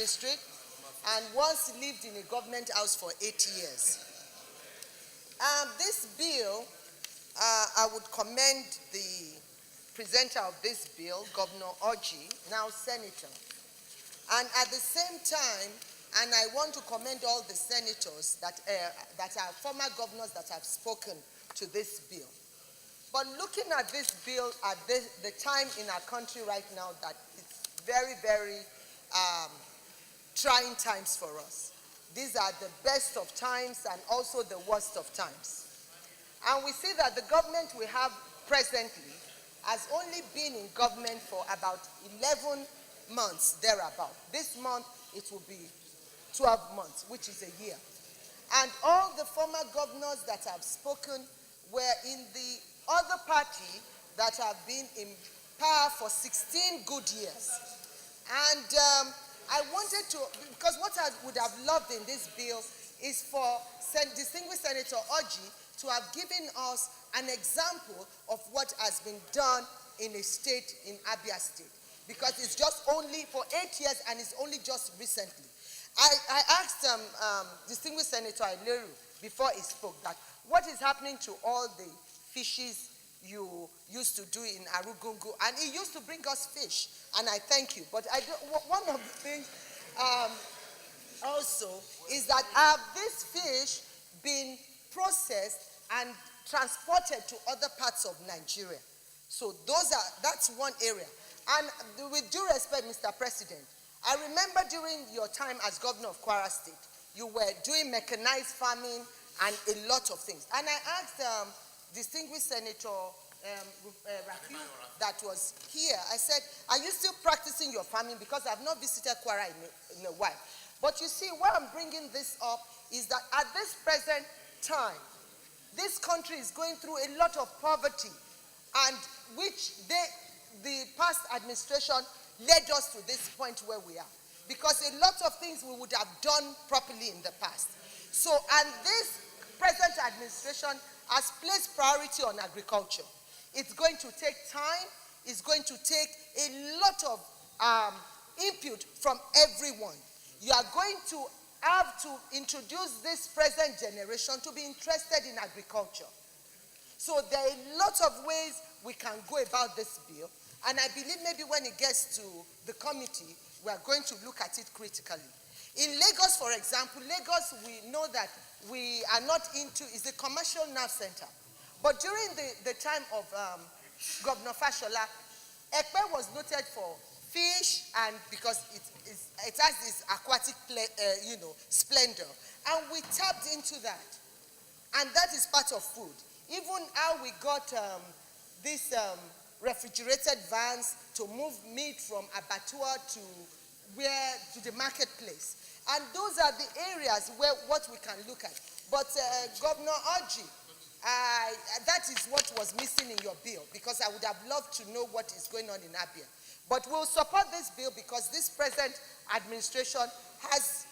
district and once lived in a government house for 8 years. This bill, I would commend the presenter of this bill, Governor Orji, now Senator. And at the same time, and I want to commend all the senators that are former governors that have spoken to this bill. But looking at this bill at the time in our country right now, that it's very, very trying times for us. These are the best of times and also the worst of times. And we see that the government we have presently has only been in government for about 11 months, thereabout. This month, it will be 12 months, which is a year. And all the former governors that have spoken were in the other party that have been in power for 16 good years. And I wanted to, because what I would have loved in this bill is for distinguished Senator Orji to have given us an example of what has been done in a state, in Abia State. Because it's just only for 8 years and it's only just recently. I asked distinguished Senator Oluremi before he spoke that what is happening to all the fishes you used to do in Arugungu, and he used to bring us fish, and I thank you. But one of the things also is that have this fish been processed and transported to other parts of Nigeria? So that's one area. And with due respect, Mr. President, I remember during your time as governor of Kwara State, you were doing mechanized farming and a lot of things. And I asked distinguished Senator Rafi that was here, I said, are you still practicing your farming? Because I've not visited Kwara in a while. But you see, why I'm bringing this up is that at this present time, this country is going through a lot of poverty, and which the past administration led us to this point where we are. Because a lot of things we would have done properly in the past. So, and this present administration has placed priority on agriculture. It's going to take time. It's going to take a lot of input from everyone. You are going to have to introduce this present generation to be interested in agriculture. So there are a lot of ways we can go about this bill. And I believe maybe when it gets to the committee, we are going to look at it critically. In Lagos, for example, Lagos, we know that we are not into, is a commercial nerve center. But during the time of Governor Fashola, Ekpe was noted for fish, and because it has this aquatic splendor. And we tapped into that. And that is part of food. Even how we got these refrigerated vans to move meat from abattoir to the marketplace. And those are the areas where what we can look at. But Governor Orji, that is what was missing in your bill, because I would have loved to know what is going on in Abia. But we'll support this bill because this present administration has,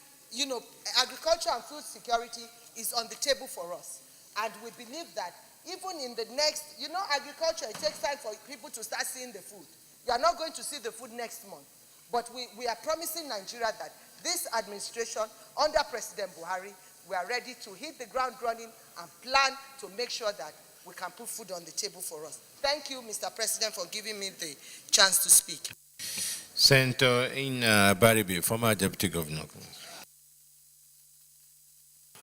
agriculture and food security is on the table for us. And we believe that even in the next, agriculture, it takes time for people to start seeing the food. You are not going to see the food next month. But we are promising Nigeria that this administration, under President Buhari, we are ready to hit the ground running and plan to make sure that we can put food on the table for us. Thank you, Mr. President, for giving me the chance to speak. Senator in Baribe, former Deputy Governor.